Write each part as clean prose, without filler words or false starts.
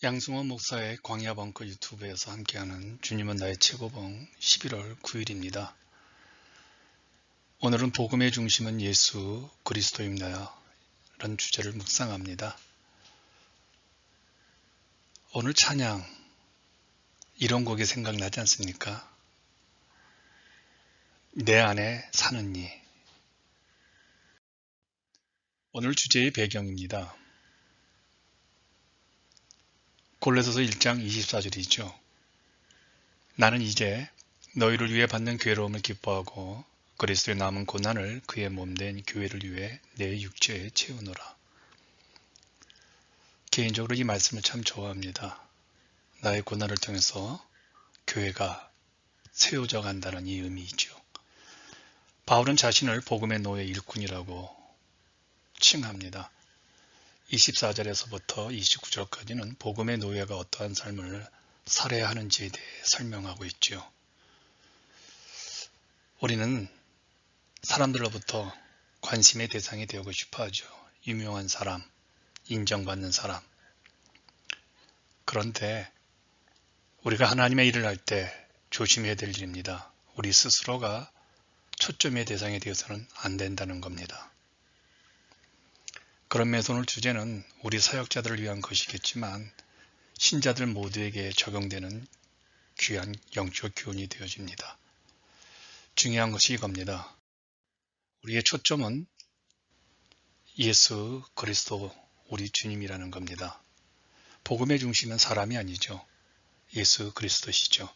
양승원 목사의 광야벙커 유튜브에서 함께하는 주님은 나의 최고봉 11월 9일입니다. 오늘은 복음의 중심은 예수 그리스도입니다. 라는 주제를 묵상합니다. 오늘 찬양, 이런 곡이 생각나지 않습니까? 내 안에 사는 이. 오늘 주제의 배경입니다. 골로새서 1장 24절이죠. 나는 이제 너희를 위해 받는 괴로움을 기뻐하고 그리스도의 남은 고난을 그의 몸된 교회를 위해 내 육체에 채우노라. 개인적으로 이 말씀을 참 좋아합니다. 나의 고난을 통해서 교회가 세워져 간다는 이 의미이죠. 바울은 자신을 복음의 노예 일꾼이라고 칭합니다. 24절에서부터 29절까지는 복음의 노예가 어떠한 삶을 살아야 하는지에 대해 설명하고 있죠. 우리는 사람들로부터 관심의 대상이 되고 싶어 하죠. 유명한 사람, 인정받는 사람. 그런데 우리가 하나님의 일을 할 때 조심해야 될 일입니다. 우리 스스로가 초점의 대상이 되어서는 안 된다는 겁니다. 그런 면에서 오늘 주제는 우리 사역자들을 위한 것이겠지만 신자들 모두에게 적용되는 귀한 영적 교훈이 되어집니다. 중요한 것이 이겁니다. 우리의 초점은 예수 그리스도 우리 주님이라는 겁니다. 복음의 중심은 사람이 아니죠. 예수 그리스도시죠.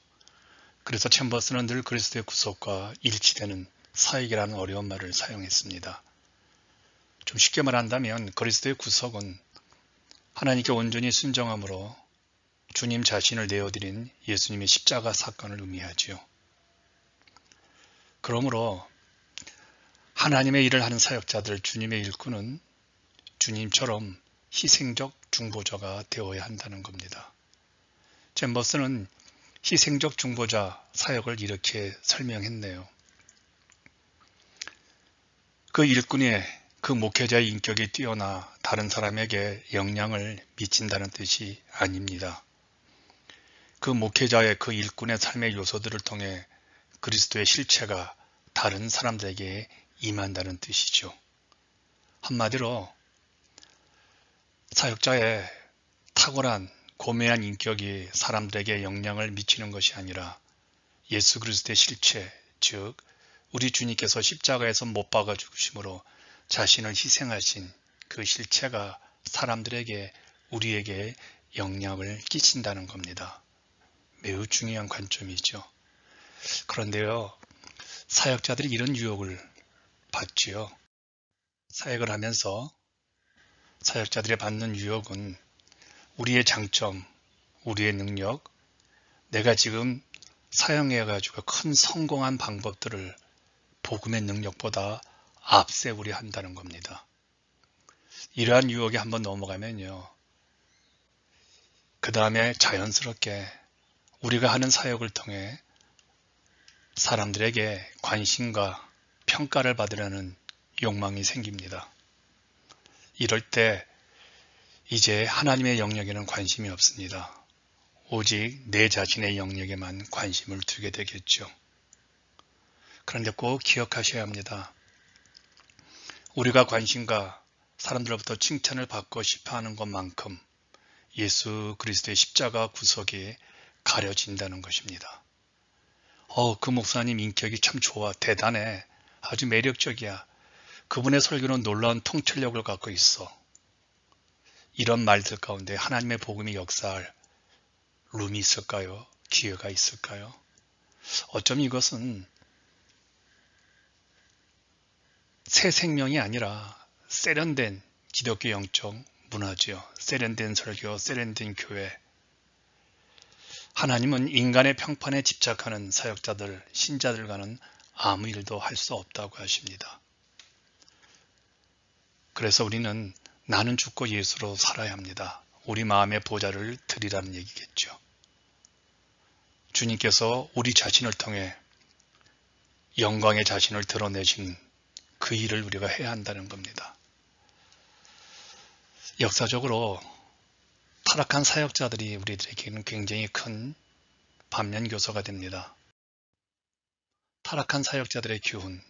그래서 챔버스는 늘 그리스도의 구속과 일치되는 사역이라는 어려운 말을 사용했습니다. 좀 쉽게 말한다면 그리스도의 구속은 하나님께 온전히 순종함으로 주님 자신을 내어드린 예수님의 십자가 사건을 의미하지요. 그러므로 하나님의 일을 하는 사역자들, 주님의 일꾼은 주님처럼 희생적 중보자가 되어야 한다는 겁니다. 챔버스는 희생적 중보자 사역을 이렇게 설명했네요. 그 일꾼의 그 목회자의 인격이 뛰어나 다른 사람에게 영향을 미친다는 뜻이 아닙니다. 그 목회자의 그 일꾼의 삶의 요소들을 통해 그리스도의 실체가 다른 사람들에게 임한다는 뜻이죠. 한마디로 사역자의 탁월한 고매한 인격이 사람들에게 영향을 미치는 것이 아니라 예수 그리스도의 실체, 즉 우리 주님께서 십자가에서 못 박아 죽으심으로 자신을 희생하신 그 실체가 사람들에게, 우리에게 영향을 끼친다는 겁니다. 매우 중요한 관점이죠. 그런데요, 사역자들이 이런 유혹을 받지요. 사역을 하면서 사역자들이 받는 유혹은 우리의 장점, 우리의 능력, 내가 지금 사용해가지고 큰 성공한 방법들을 복음의 능력보다 앞세우려 한다는 겁니다. 이러한 유혹에 한번 넘어가면요, 그 다음에 자연스럽게 우리가 하는 사역을 통해 사람들에게 관심과 평가를 받으려는 욕망이 생깁니다. 이럴 때 이제 하나님의 영역에는 관심이 없습니다. 오직 내 자신의 영역에만 관심을 두게 되겠죠. 그런데 꼭 기억하셔야 합니다. 우리가 관심과 사람들로부터 칭찬을 받고 싶어하는 것만큼 예수 그리스도의 십자가 구속이 가려진다는 것입니다. 그 목사님 인격이 참 좋아, 대단해, 아주 매력적이야, 그분의 설교는 놀라운 통찰력을 갖고 있어. 이런 말들 가운데 하나님의 복음이 역사할 룸이 있을까요? 기회가 있을까요? 어쩌면 이것은 새 생명이 아니라 세련된 기독교 영적 문화지요. 세련된 설교, 세련된 교회. 하나님은 인간의 평판에 집착하는 사역자들, 신자들과는 아무 일도 할 수 없다고 하십니다. 그래서 우리는 나는 죽고 예수로 살아야 합니다. 우리 마음의 보좌를 드리라는 얘기겠죠. 주님께서 우리 자신을 통해 영광의 자신을 드러내신 그 일을 우리가 해야 한다는 겁니다. 역사적으로 타락한 사역자들이 우리들에게는 굉장히 큰 반면교사가 됩니다. 타락한 사역자들의 교훈.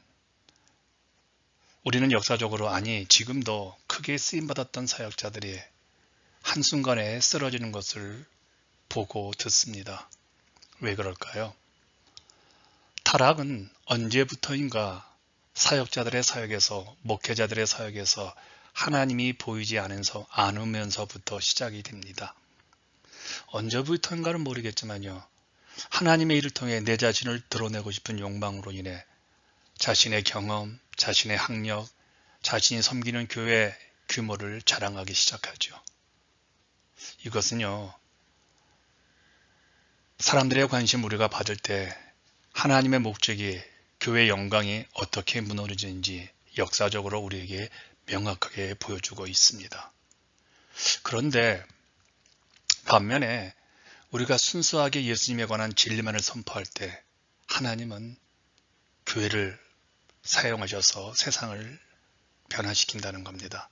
우리는 역사적으로, 아니 지금도 크게 쓰임받았던 사역자들이 한순간에 쓰러지는 것을 보고 듣습니다. 왜 그럴까요? 타락은 언제부터인가 사역자들의 사역에서, 목회자들의 사역에서 하나님이 보이지 않으면서부터 시작이 됩니다. 언제부터인가는 모르겠지만요. 하나님의 일을 통해 내 자신을 드러내고 싶은 욕망으로 인해 자신의 경험, 자신의 학력, 자신이 섬기는 교회 규모를 자랑하기 시작하죠. 이것은요, 사람들의 관심 우리가 받을 때 하나님의 목적이, 교회의 영광이 어떻게 무너지는지 역사적으로 우리에게 명확하게 보여주고 있습니다. 그런데 반면에 우리가 순수하게 예수님에 관한 진리만을 선포할 때 하나님은 교회를 사용하셔서 세상을 변화시킨다는 겁니다.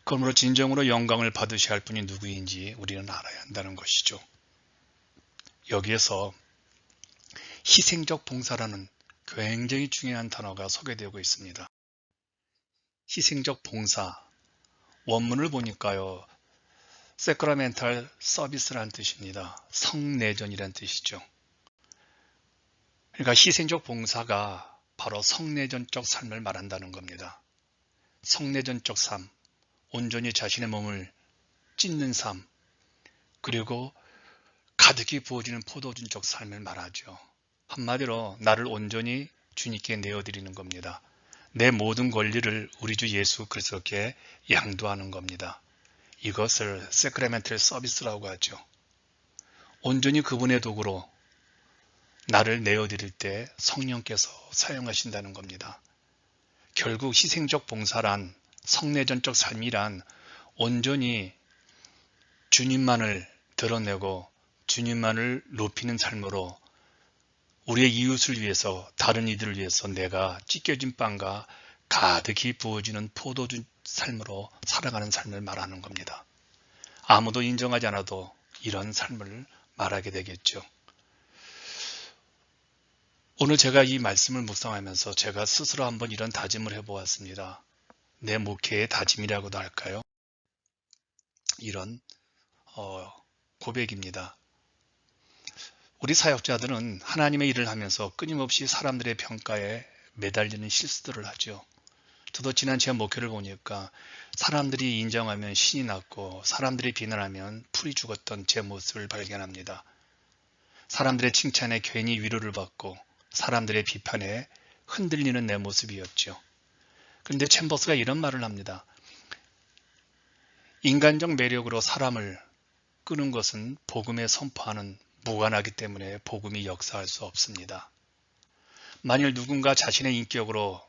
그러므로 진정으로 영광을 받으셔야 할 분이 누구인지 우리는 알아야 한다는 것이죠. 여기에서 희생적 봉사라는 굉장히 중요한 단어가 소개되고 있습니다. 희생적 봉사, 원문을 보니까요, 세크라멘탈 서비스라는 뜻입니다. 성내전이라는 뜻이죠. 그러니까 희생적 봉사가 바로 성내전적 삶을 말한다는 겁니다. 성내전적 삶, 온전히 자신의 몸을 찢는 삶, 그리고 가득히 부어지는 포도주적 삶을 말하죠. 한마디로 나를 온전히 주님께 내어드리는 겁니다. 내 모든 권리를 우리 주 예수 그리스도께 양도하는 겁니다. 이것을 세크라멘탈 서비스라고 하죠. 온전히 그분의 도구로 나를 내어드릴 때 성령께서 사용하신다는 겁니다. 결국 희생적 봉사란, 성내전적 삶이란 온전히 주님만을 드러내고 주님만을 높이는 삶으로 우리의 이웃을 위해서, 다른 이들을 위해서 내가 찢겨진 빵과 가득히 부어지는 포도주 삶으로 살아가는 삶을 말하는 겁니다. 아무도 인정하지 않아도 이런 삶을 말하게 되겠죠. 오늘 제가 이 말씀을 묵상하면서 제가 스스로 한번 이런 다짐을 해보았습니다. 내 목회의 다짐이라고도 할까요? 이런 고백입니다. 우리 사역자들은 하나님의 일을 하면서 끊임없이 사람들의 평가에 매달리는 실수들을 하죠. 저도 지난 제 목회를 보니까 사람들이 인정하면 신이 났고 사람들이 비난하면 풀이 죽었던 제 모습을 발견합니다. 사람들의 칭찬에 괜히 위로를 받고 사람들의 비판에 흔들리는 내 모습이었죠. 그런데 챔버스가 이런 말을 합니다. 인간적 매력으로 사람을 끄는 것은 복음에 선포하는 무관하기 때문에 복음이 역사할 수 없습니다. 만일 누군가 자신의 인격으로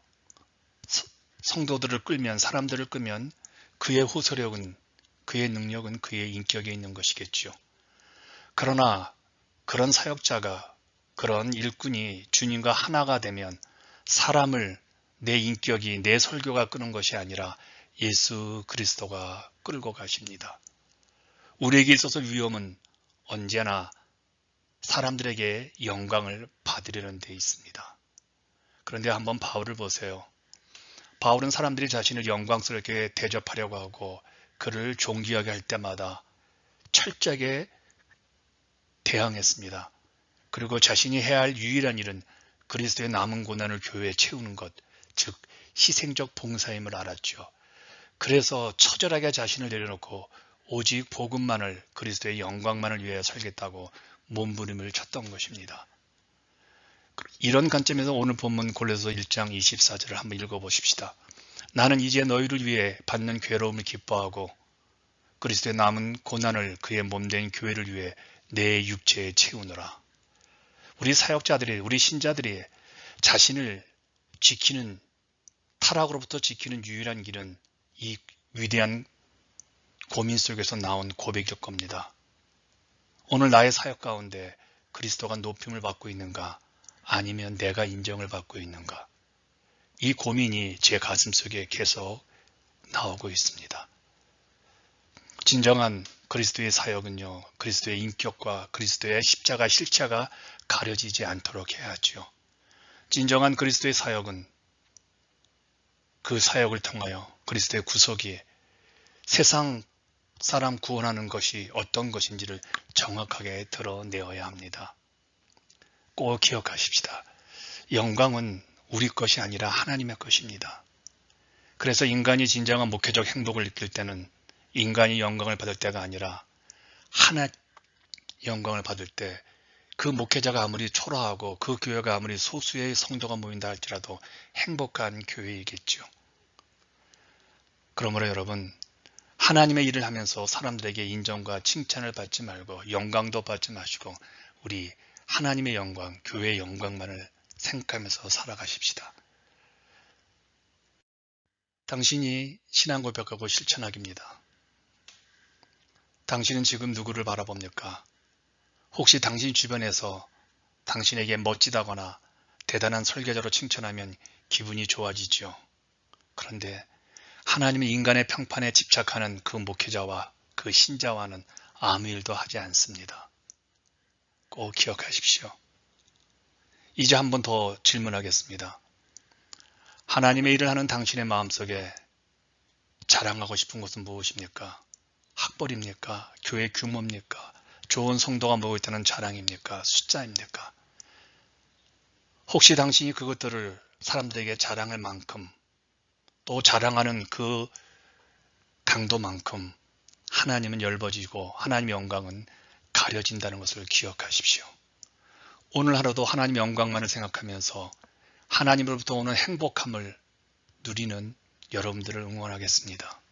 성도들을 끌면, 사람들을 끌면 그의 호소력은, 그의 능력은 그의 인격에 있는 것이겠죠. 그러나 그런 사역자가, 그런 일꾼이 주님과 하나가 되면 사람을, 내 인격이, 내 설교가 끄는 것이 아니라 예수 그리스도가 끌고 가십니다. 우리에게 있어서 위험은 언제나 사람들에게 영광을 받으려는 데 있습니다. 그런데 한번 바울을 보세요. 바울은 사람들이 자신을 영광스럽게 대접하려고 하고 그를 존귀하게 할 때마다 철저하게 대항했습니다. 그리고 자신이 해야 할 유일한 일은 그리스도의 남은 고난을 교회에 채우는 것, 즉 희생적 봉사임을 알았죠. 그래서 처절하게 자신을 내려놓고 오직 복음만을, 그리스도의 영광만을 위해 살겠다고 몸부림을 쳤던 것입니다. 이런 관점에서 오늘 본문 골로새 1장 24절을 한번 읽어보십시다. 나는 이제 너희를 위해 받는 괴로움을 기뻐하고 그리스도의 남은 고난을 그의 몸된 교회를 위해 내 육체에 채우노라. 우리 사역자들이, 우리 신자들이 자신을 지키는, 타락으로부터 지키는 유일한 길은 이 위대한 고민 속에서 나온 고백일 겁니다. 오늘 나의 사역 가운데 그리스도가 높임을 받고 있는가, 아니면 내가 인정을 받고 있는가, 이 고민이 제 가슴속에 계속 나오고 있습니다. 진정한 그리스도의 사역은요, 그리스도의 인격과 그리스도의 십자가 실체가 가려지지 않도록 해야죠. 진정한 그리스도의 사역은 그 사역을 통하여 그리스도의 구속이 세상 사람 구원하는 것이 어떤 것인지를 정확하게 드러내어야 합니다. 꼭 기억하십시다. 영광은 우리 것이 아니라 하나님의 것입니다. 그래서 인간이 진정한 목회적 행복을 느낄 때는 인간이 영광을 받을 때가 아니라 하나님 영광을 받을 때, 그 목회자가 아무리 초라하고 그 교회가 아무리 소수의 성도가 모인다 할지라도 행복한 교회이겠죠. 그러므로 여러분, 하나님의 일을 하면서 사람들에게 인정과 칭찬을 받지 말고 영광도 받지 마시고 우리 하나님의 영광, 교회의 영광만을 생각하면서 살아가십시다. 당신이 신앙 고백하고 실천하기입니다. 당신은 지금 누구를 바라봅니까? 혹시 당신 주변에서 당신에게 멋지다거나 대단한 설교자로 칭찬하면 기분이 좋아지죠. 그런데 하나님의 인간의 평판에 집착하는 그 목회자와 그 신자와는 아무 일도 하지 않습니다. 꼭 기억하십시오. 이제 한 번 더 질문하겠습니다. 하나님의 일을 하는 당신의 마음속에 자랑하고 싶은 것은 무엇입니까? 학벌입니까? 교회 규모입니까? 좋은 성도가 모여 있다는 자랑입니까? 숫자입니까? 혹시 당신이 그것들을 사람들에게 자랑할 만큼 또 자랑하는 그 강도만큼 하나님은 엷어지고 하나님의 영광은 가려진다는 것을 기억하십시오. 오늘 하루도 하나님의 영광만을 생각하면서 하나님으로부터 오는 행복함을 누리는 여러분들을 응원하겠습니다.